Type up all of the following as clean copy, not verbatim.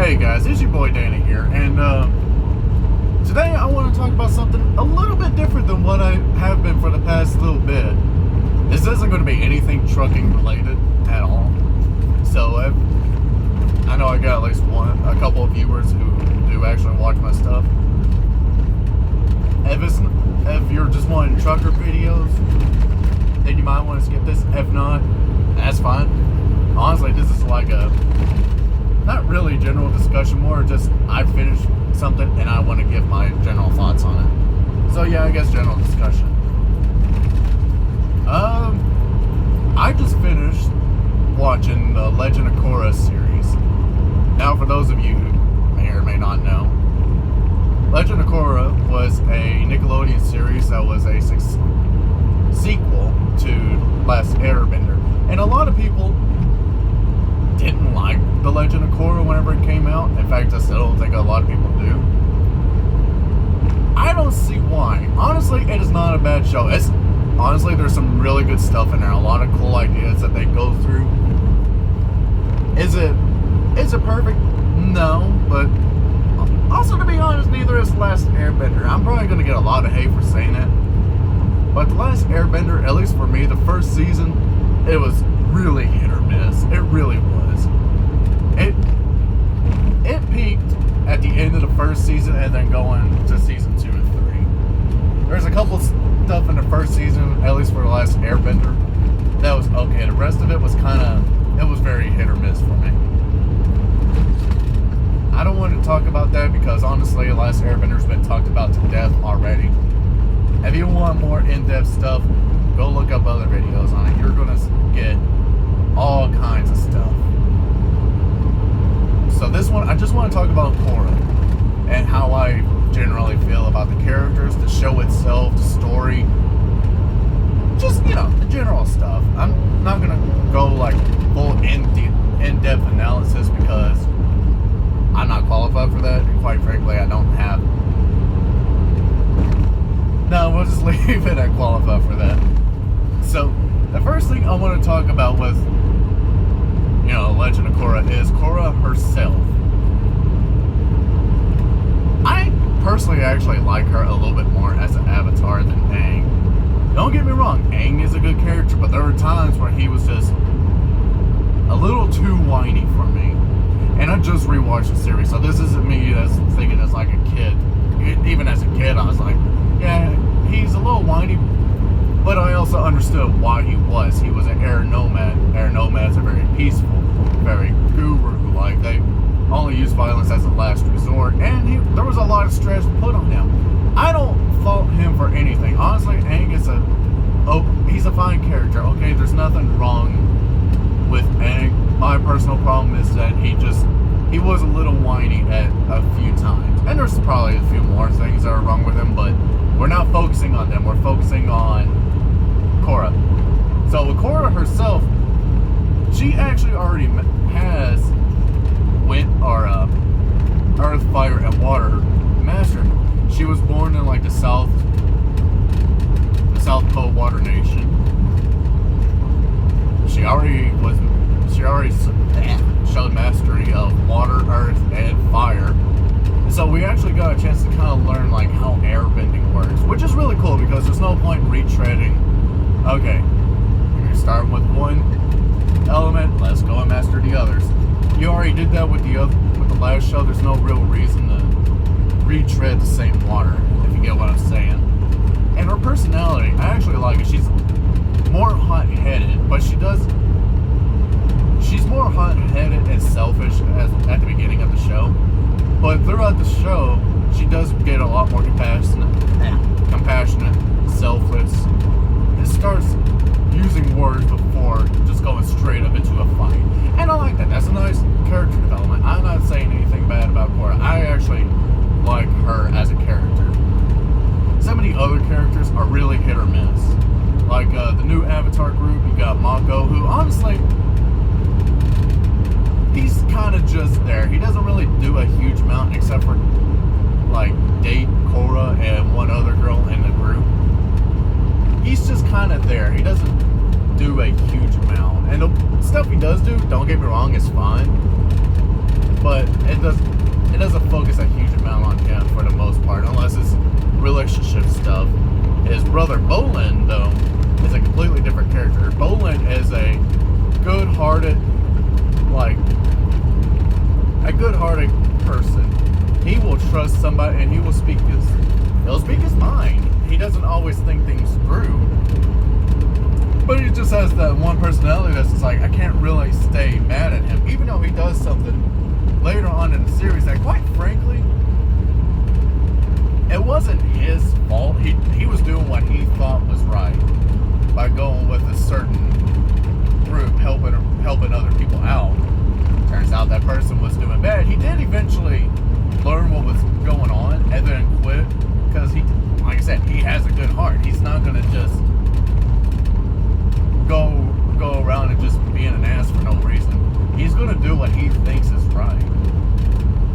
Hey guys, it's your boy Danny here, and today I want to talk about something a little bit different than what I have been for the past little bit. This isn't going to be anything trucking related at all. So I know I got at least a couple of viewers who do actually watch my stuff. If you're just wanting trucker videos, then you might want to skip this. If not, that's fine. Honestly, this is like a not really general discussion, more just I finished something and I want to give my general thoughts on it. So yeah, I guess general discussion. I just finished watching the Legend of Korra series. Now, for those of you who may or may not know, Legend of Korra was a Nickelodeon series that was a sequel to Last Airbender, and a lot of people didn't like The Legend of Korra whenever it came out. In fact, I still don't think a lot of people do. I don't see why. Honestly, it is not a bad show. Honestly, there's some really good stuff in there. A lot of cool ideas that they go through. Is it perfect? No, but also, to be honest, neither is Last Airbender. I'm probably going to get a lot of hate for saying that. But The Last Airbender, at least for me, the first season, it was really hit or miss. It really was. It peaked at the end of the first season and then going to season 2 and 3. There's a couple stuff in the first season, at least for The Last Airbender, that was okay. The rest of it was it was very hit or miss for me. I don't want to talk about that because honestly, The Last Airbender's been talked about to death already. If you want more in-depth stuff, go look up other videos on it. You're going to get all kinds of stuff. So this one, I just want to talk about Korra and how I generally feel about the characters, the show itself, the story. Just, the general stuff. I'm not going to go like full in-depth analysis because I'm not qualified for that, and quite frankly, I don't have. No, we'll just leave it at qualified for that. So, the first thing I want to talk about with, Legend of Korra is Korra herself. I personally actually like her a little bit more as an avatar than Aang. Don't get me wrong, Aang is a good character, but there were times where he was just a little too whiny for me. And I just rewatched the series, so this isn't me that's thinking as like a kid. Even as a kid, I was like, yeah, he's a little whiny, but I also understood why he was. He was an air nomad. Air nomads are very peaceful, very guru, like they only use violence as a last resort, and there was a lot of stress put on him. I don't fault him for anything. Honestly, Aang is he's a fine character, okay? There's nothing wrong with Aang. My personal problem is that he was a little whiny at a few times. And there's probably a few more things that are wrong with him, but we're not focusing on them. We're focusing on Korra. So with Korra herself, she actually already has earth, fire, and water mastered. She was born in like the South Pole Water Nation. She already showed mastery of water, earth, and fire. And so we actually got a chance to kind of learn like how airbending works, which is really cool because there's no point retreading. Okay, you're starting with one element, let's go and master the others. You already did that with the last show. There's no real reason to retread the same water, if you get what I'm saying. And her personality, I actually like it. She's more hot-headed, but she's more hot-headed and selfish at the beginning of the show. But throughout the show, she does get a lot more compassionate, selfless. It starts using words before just going straight up into a fight. And I like that. That's a nice character development. I'm not saying anything bad about Korra. I actually like her as a character. Some of the other characters are really hit or miss. Like the new Avatar group, you got Mako, who honestly, he's kind of just there. He doesn't really do a huge amount except for like date Korra and one other girl in the group. He's just kind of there. He doesn't do a huge amount. And the stuff he does do, don't get me wrong, is fine. But it does trust somebody, and he'll speak his mind. He doesn't always think things through, but he just has that one personality that's just like, I can't really stay mad at him, even though he does something later on in the series that, quite frankly, it wasn't his fault. He was doing what he thought was right by going with a certain group, helping other people out. Turns out that person was doing bad. He did eventually learn what was going on and then quit, because he, like I said, he has a good heart. He's not gonna just go around and just being an ass for no reason. He's gonna do what he thinks is right.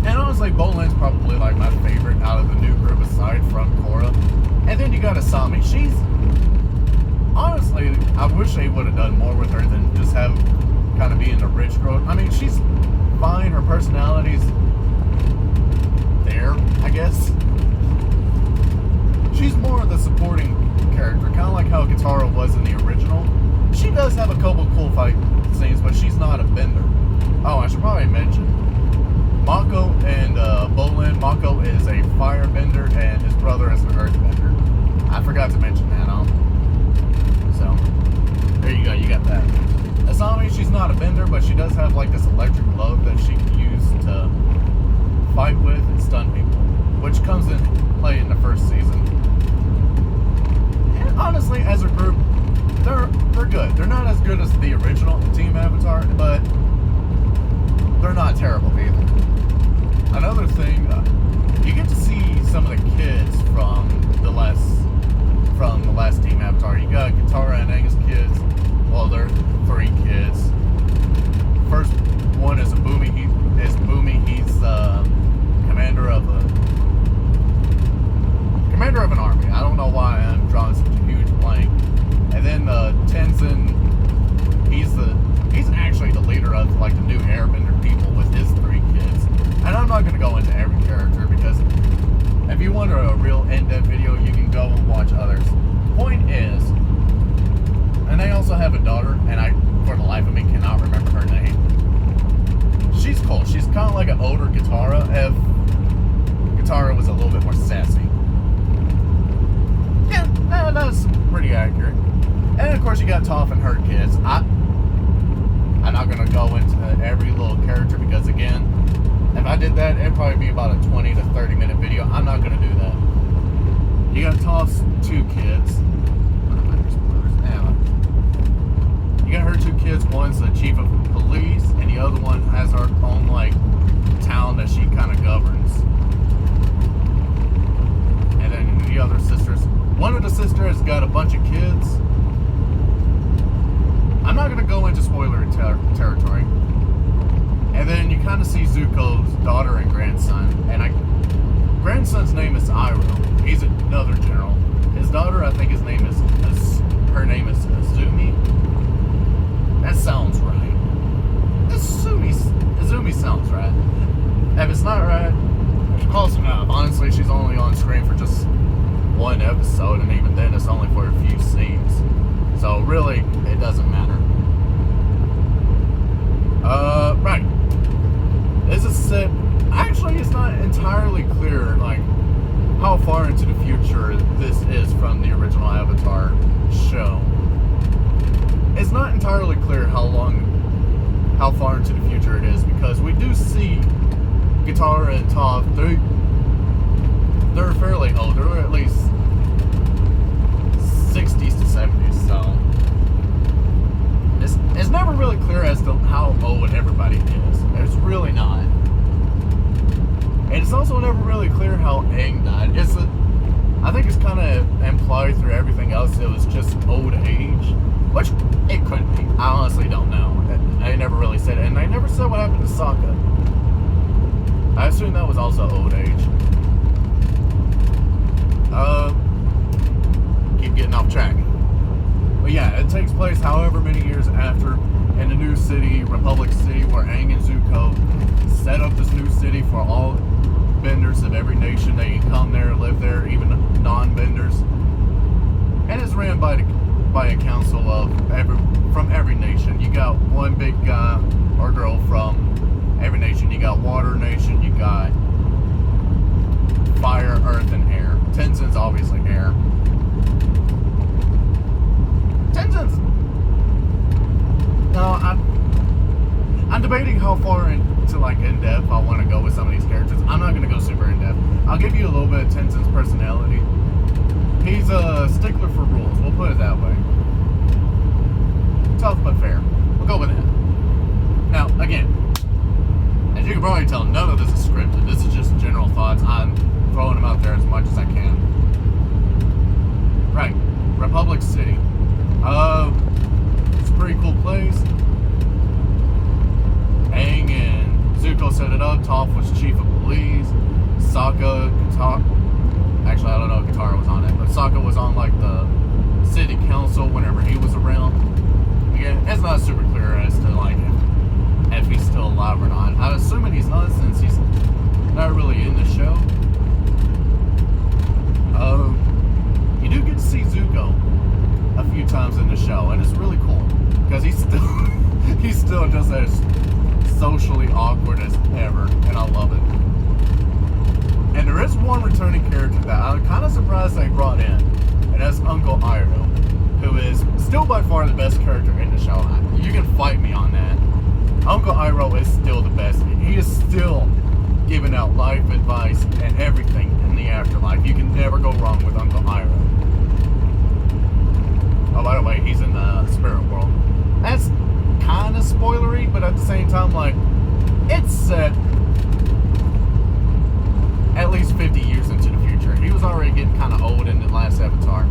And honestly, Bolin's probably like my favorite out of the new group aside from Korra. And then you got Asami. She's honestly, I wish they would have done more with her than just have kind of being the rich girl. I mean, she's fine. Her personality's there, I guess. She's more of the supporting character, kind of like how Katara was in the original. She does have a couple cool fight scenes, but she's not a bender. Oh, I should probably mention Mako and Bolin. Mako is a firebender, and his brother is an earthbender. I forgot to mention that. So there you go. You got that. Asami, she's not a bender, but she does have like this electric glove that she can use to fight with and stun people, which comes in play in the first season. And honestly, as a group, they're good. They're not as good as the original Team Avatar, but they're not terrible either. Another thing, you get to see some of the kids from the last Team Avatar. You got Katara and Aang's kids. Well, they're 3 kids. First one is Boomy. He's commander of an army. I don't know why I'm drawing such a huge blank. And then Tenzin, he's actually the leader of like the new airbender people with his 3 kids. And I'm not going to go into every character, because if you want a real in-depth video, you can go and watch others. Point is, and they also have a daughter, and I, for the life of me, cannot remember her name. She's cool. She's kind of like an older Katara, if Katara was a little bit more sassy. Yeah, that's pretty accurate. And of course, you got Toph and her kids. I'm not going to go into every little character, because again, if I did that, it'd probably be about a 20 to 30 minute video. I'm not going to do that. You got Toph's 2 kids. You got her 2 kids. One's the chief of police, and the other one has her own like town that she kind of governs. And then the other sisters. One of the sisters has got a bunch of kids. I'm not going to go into spoiler territory. And then you kind of see Zuko's daughter and grandson. And grandson's name is Iroh. He's another general. His daughter, I think her name is Azumi. That sounds right. Azumi sounds right. If it's not right, it's close enough. Honestly, she's only on screen for just 1 episode, and even then it's only for a few scenes. So really, it doesn't matter. Right. This is set. Actually, it's not entirely clear, like, how far into the future this is from the original Avatar show. It's not entirely clear how far into the future it is, because we do see Katara and Toph, they're fairly old. They're at least 60s to 70s, so it's never really clear as to how old everybody is. It's really not. And it's also never really clear how Aang died. I think it's kind of implied through everything else it was just old age, which it could be. I honestly don't know. I never really said it, and I never said what happened to Sokka. I assume that was also old age. Keep getting off track. But yeah, it takes place however many years after, in the new city, Republic City, where Aang and Zuko set up this new city for all benders of every nation. They can come there, live there, even non-benders. And it's ran by a council from every nation. You got one big guy or girl from every nation. You got Water Nation, you got to like in depth I want to go with some of these characters, I'm not going to go super in depth. I'll give you a little bit of Tenzin's personality. He's a stickler for rules. We'll put it that way. Tough but fair. We'll go with that. Now, again, as you can probably tell, none of this is scripted. This is just general thoughts. I'm throwing them out there as much as I can. Right. Republic City. It's a pretty cool place. Aang and Zuko set it up. Toph was chief of police. Sokka, Katara. Actually, I don't know if Katara was on it, but Sokka was on like the city council whenever he was around. Again, it's not super clear as to like if he's still alive or not. I'm assuming he's not since he's not really in the show. You do get to see Zuko a few times in the show, and it's really cool because he's still just as socially awkward as ever, and I love it. And there is one returning character that I'm kind of surprised they brought in, and that's Uncle Iroh, who is still by far the best character in the show. You can fight me on that. Uncle Iroh is still the best. He is still giving out life advice and everything in the afterlife. You can never go wrong with Uncle Iroh. Oh, by the way, he's in the spirit world. That's kind of spoilery, but at the same time, like, it's set at least 50 years into the future. He was already getting kind of old in the last Avatar.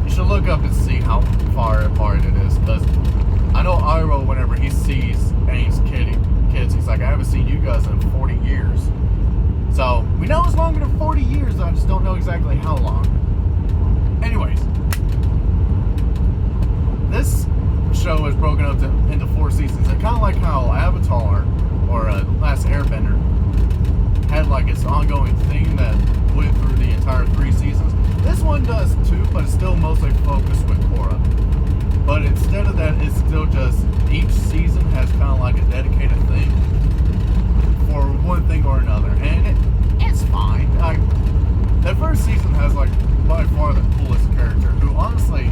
You should look up and see how far apart it is, because I know Iroh, whenever he sees Aang's kids, he's like, I haven't seen you guys in 40 years. So, we know it's longer than 40 years, I just don't know exactly how long. Anyways, this show is broken up into 4 seasons, and kind of like how Avatar, or Last Airbender, had like its ongoing theme that went through the entire 3 seasons. This one does too, but it's still mostly focused with Korra. But instead of that, it's still just, each season has kind of like a dedicated thing for one thing or another, and it's fine. Like, the first season has like by far the coolest character, who honestly,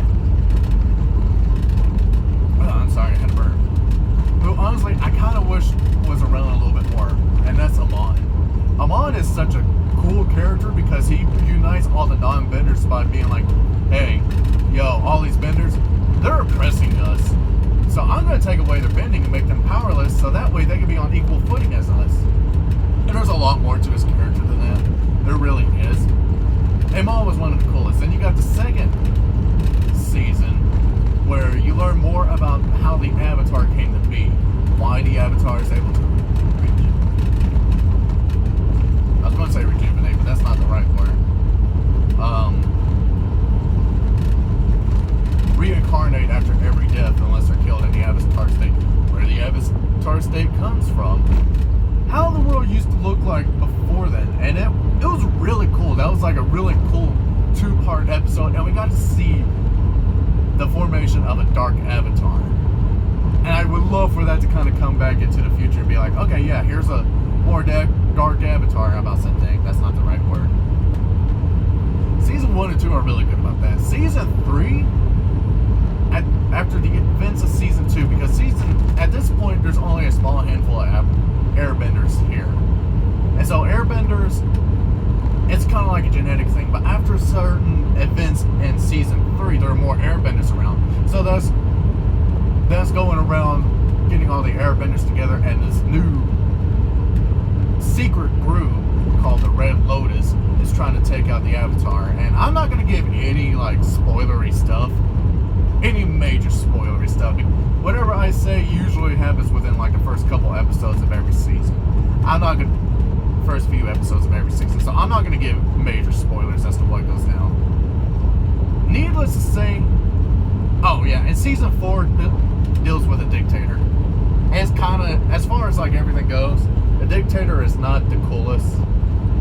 I'm sorry, I had a burp. Who honestly I kind of wish was around a little bit more, and that's Amon. Amon is such a cool character because he unites all the non-benders by being like, hey, yo, all these benders, they're oppressing us. So I'm going to take away their bending and make them powerless, so that way they can be on equal footing as us. And there's a lot more to his character than that. There really is. Amon was one of the coolest. Then you got the second season, where you learn more about how the Avatar came to be. Why the Avatar is able to I was going to say rejuvenate, but that's not the right word. Reincarnate after every death unless they're killed in the Avatar state. Where the Avatar state comes from. How the world used to look like before then. And it was really cool. That was like a really cool 2-part episode. And we got to see the formation of a dark Avatar. And I would love for that to kind of come back into the future and be like, okay, yeah, here's a more dark Avatar. How about something? That's not the right word. Season 1 and 2 are really good about that. Season 3, after the events of Season 2, because at this point, there's only a small handful of airbenders here. And so airbenders, it's kind of like a genetic thing, but after certain events in Season 3, there are more airbenders around. So that's going around getting all the airbenders together, and this new secret group called the Red Lotus is trying to take out the Avatar. And I'm not going to give any like spoilery stuff, any major spoilery stuff. Whatever I say usually happens within like the first couple episodes of every season. First few episodes of every season, so I'm not going to give major spoilers as to what goes down. Needless to say, oh yeah, and Season 4 deals with a dictator. It's kind of, as far as like everything goes, the dictator is not the coolest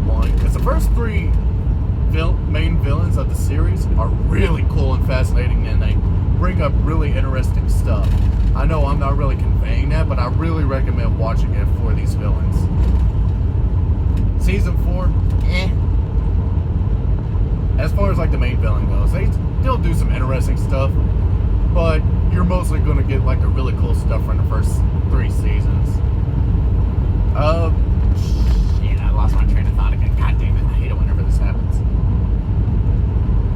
one, because the first 3 main villains of the series are really cool and fascinating, and they bring up really interesting stuff. I know I'm not really conveying that, but I really recommend watching it for these villains. Season 4, As far as like the main villain goes, they still do some interesting stuff, but you're mostly going to get like the really cool stuff from the first 3 seasons. Shit, I lost my train of thought again. God damn it, I hate it whenever this happens.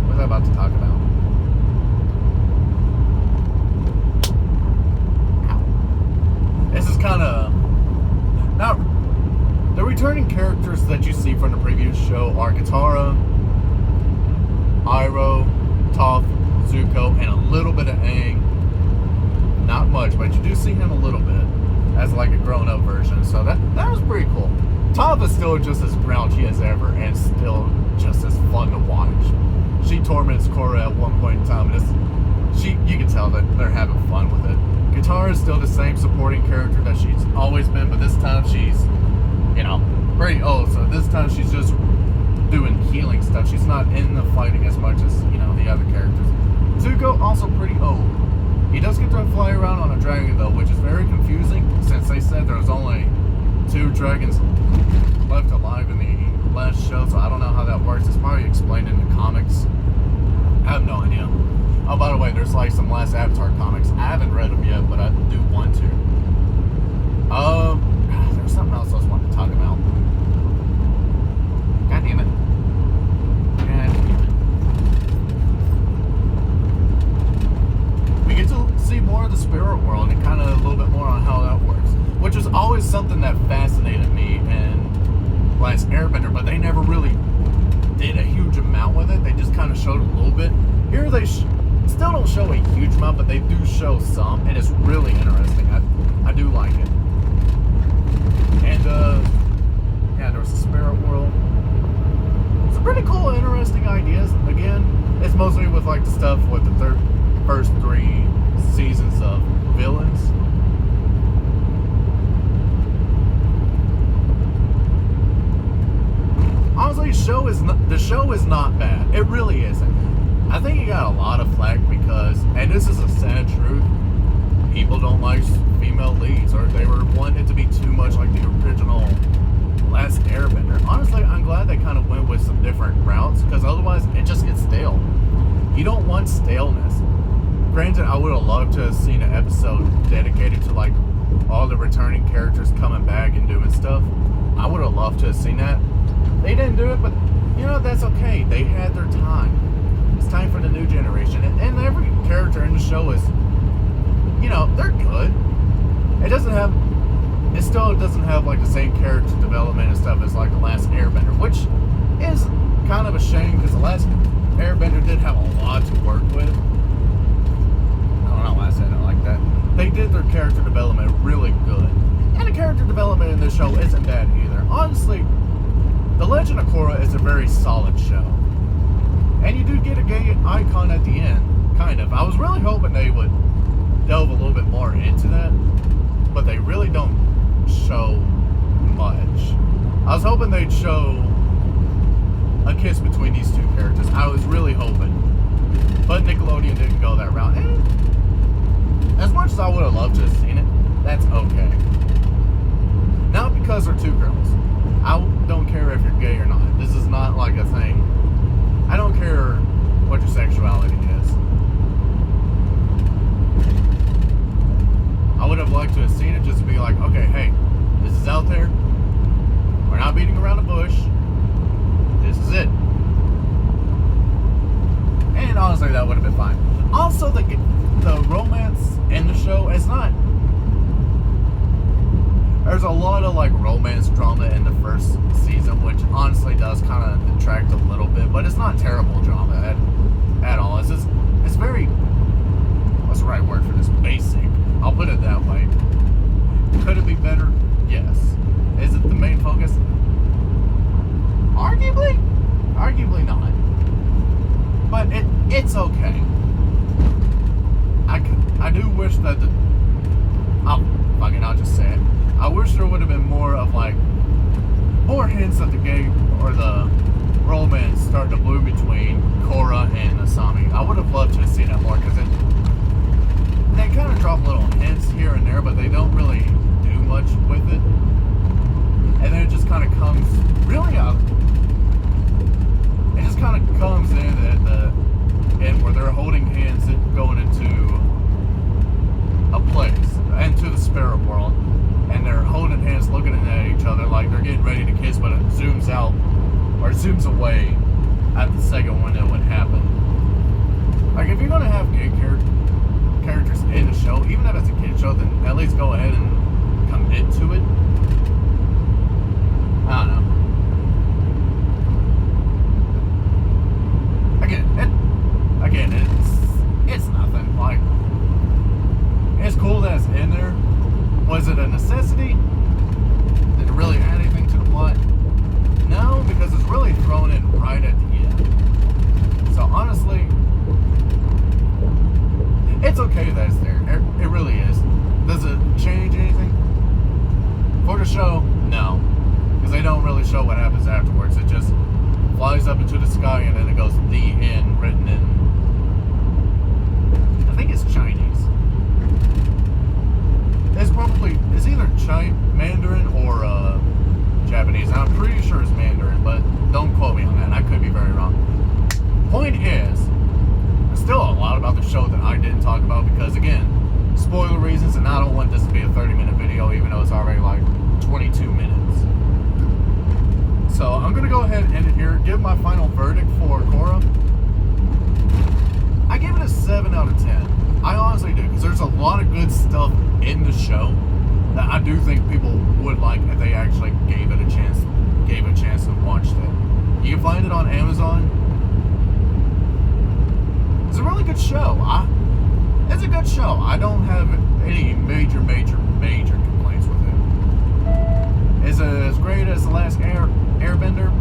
What was I about to talk about? Ow. This is kind of not. The returning characters that you see from the previous show are Katara, Iroh, Toph, Zuko, and a little bit of Aang. Not much, but you do see him a little bit as like a grown-up version. So that was pretty cool. Toph is still just as grouchy as ever, and still just as fun to watch. She torments Korra at one point in time, and you can tell that they're having fun with it. Katara is still the same supporting character that she's always been, but this time she's, pretty old. So this time she's just doing healing stuff. She's not in the fighting as much as, the other characters. Zuko, also pretty old. He does get to fly around on a dragon, though, which is very confusing, since they said there was only 2 dragons left alive in the last show, so I don't know how that works. It's probably explained in the comics. I have no idea. Oh, by the way, there's like some last Avatar comics. I haven't read them yet, but I do want to. There's something else I was wanting to talk about. God damn it. We get to see more of the spirit world and kind of a little bit more on how that works, which was always something that fascinated me in Last Airbender, but they never really did a huge amount with it. They just kind of showed a little bit. Here they still don't show a huge amount, but they do show some, and it's really interesting. I do like it. And there was a spirit world. Some pretty cool, interesting ideas. Again, it's mostly with like the stuff with the first 3 seasons of villains. Honestly, the show is not bad. It really isn't. I think it got a lot of flack because, and this is a sad truth, people don't like female leads, or they were wanting it to be too much like the original Last Airbender. Honestly, I'm glad they kind of went with some different routes, because otherwise it just gets stale. You don't want staleness. Granted, I would have loved to have seen an episode dedicated to like all the returning characters coming back and doing stuff. I would have loved to have seen that. They didn't do it, but that's okay. They had their time. It's time for the new generation, and every character in the show is, they're good. It still doesn't have like the same character development and stuff as like the Last Airbender, which is kind of a shame, because the Last Airbender did have a lot to work with. I don't know why I said it like that. They did their character development really good, and the character development in this show isn't bad either. Honestly, The Legend of Korra is a very solid show, and you do get a gay icon at the end, kind of. I was really hoping they would delve a little bit more into that, but they really don't show much. I was hoping they'd show a kiss between these 2 characters. I was really hoping, but Nickelodeon didn't go that route. And as much as I would have loved to have seen it, that's okay. Not because they're 2 girls. I don't care if you're gay or not. This is not like a thing. I don't care what your sexuality is. I would have liked to have seen it just to be like, okay, hey, this is out there. We're not beating around the bush. This is it. And honestly, that would have been fine. Also, the romance in the show is not. There's a lot of like romance drama in the first season, which honestly does kind of detract a little bit, but it's not terrible drama at all. It's very, what's the right word for this? Basic. I'll put it that way. Could it be better? Yes. Is it the main focus? Arguably not. But it's okay. I do wish that I'll just say it. I wish there would have been more of like more hints of the gay or the romance starting to bloom between Korra and Asami. I would have loved to have seen that more, because they kind of drop little hints here and there, but they don't really do much with it. And then it just kind of comes really out. It just kind of comes in at the end where they're holding hands and going into spirit world, and they're holding hands, looking at each other like they're getting ready to kiss, but it zooms out or zooms away at the second when it would happen. Like, if you're gonna have gay characters in the show, even if it's a kid show, then at least go ahead and commit to it. I don't know. Again, it's nothing. Like, it's cool that it's in there. Was it a necessity? Did it really add anything to the plot? No, because it's really thrown in right at the end. So honestly, it's okay that it's there. It really is. Does it change anything? For the show, no. Because they don't really show what happens afterwards. It just flies up into the sky and then it goes the end written in, I think it's Chinese. It's either Mandarin or Japanese. I'm pretty sure it's Mandarin, but don't quote me on that. I could be very wrong. Point is, there's still a lot about the show that I didn't talk about because, again, spoiler reasons, and I don't want this to be a 30-minute video, even though it's already like 22 minutes. So I'm going to go ahead and end it here, give my final verdict for Korra. I give it a 7 out of 10. I honestly do, because there's a lot of good stuff in the show that I do think people would like if they actually gave it a chance and watched it. You can find it on Amazon. It's a really good show. It's a good show. I don't have any major complaints with it. Is it as great as The Last Airbender?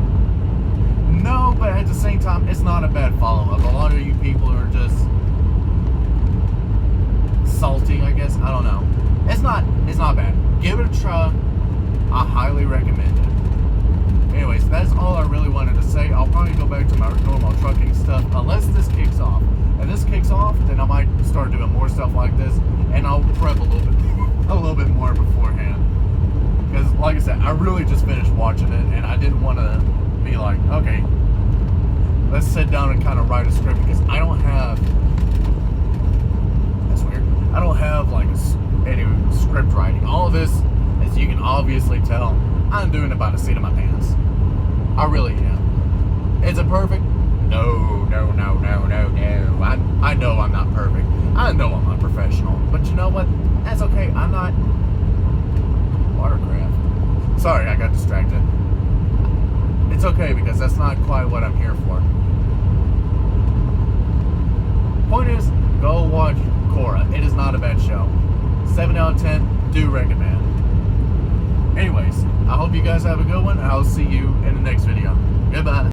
No, but at the same time, it's not a bad follow-up. A lot of you people are just salty, I guess. I don't know. It's not bad. Give it a try. I highly recommend it. Anyways, that's all I really wanted to say. I'll probably go back to my normal trucking stuff unless this kicks off. If this kicks off, then I might start doing more stuff like this, and I'll prep a little bit more beforehand. Because, like I said, I really just finished watching it, and I didn't want to be like, okay, let's sit down and kind of write a script, because I don't have, that's weird, I don't have like any script writing. All of this, as you can obviously tell, I'm doing it by the seat of my pants. I really am. Is it perfect? No. I know I'm not perfect. I know I'm not professional. But you know what? That's okay. I'm not watercraft. Sorry, I got distracted. It's okay, because that's not quite what I'm here for. Point is, go watch Korra. It is not a bad show. 7 out of 10, do recommend. Anyways, I hope you guys have a good one, and I'll see you in the next video. Goodbye.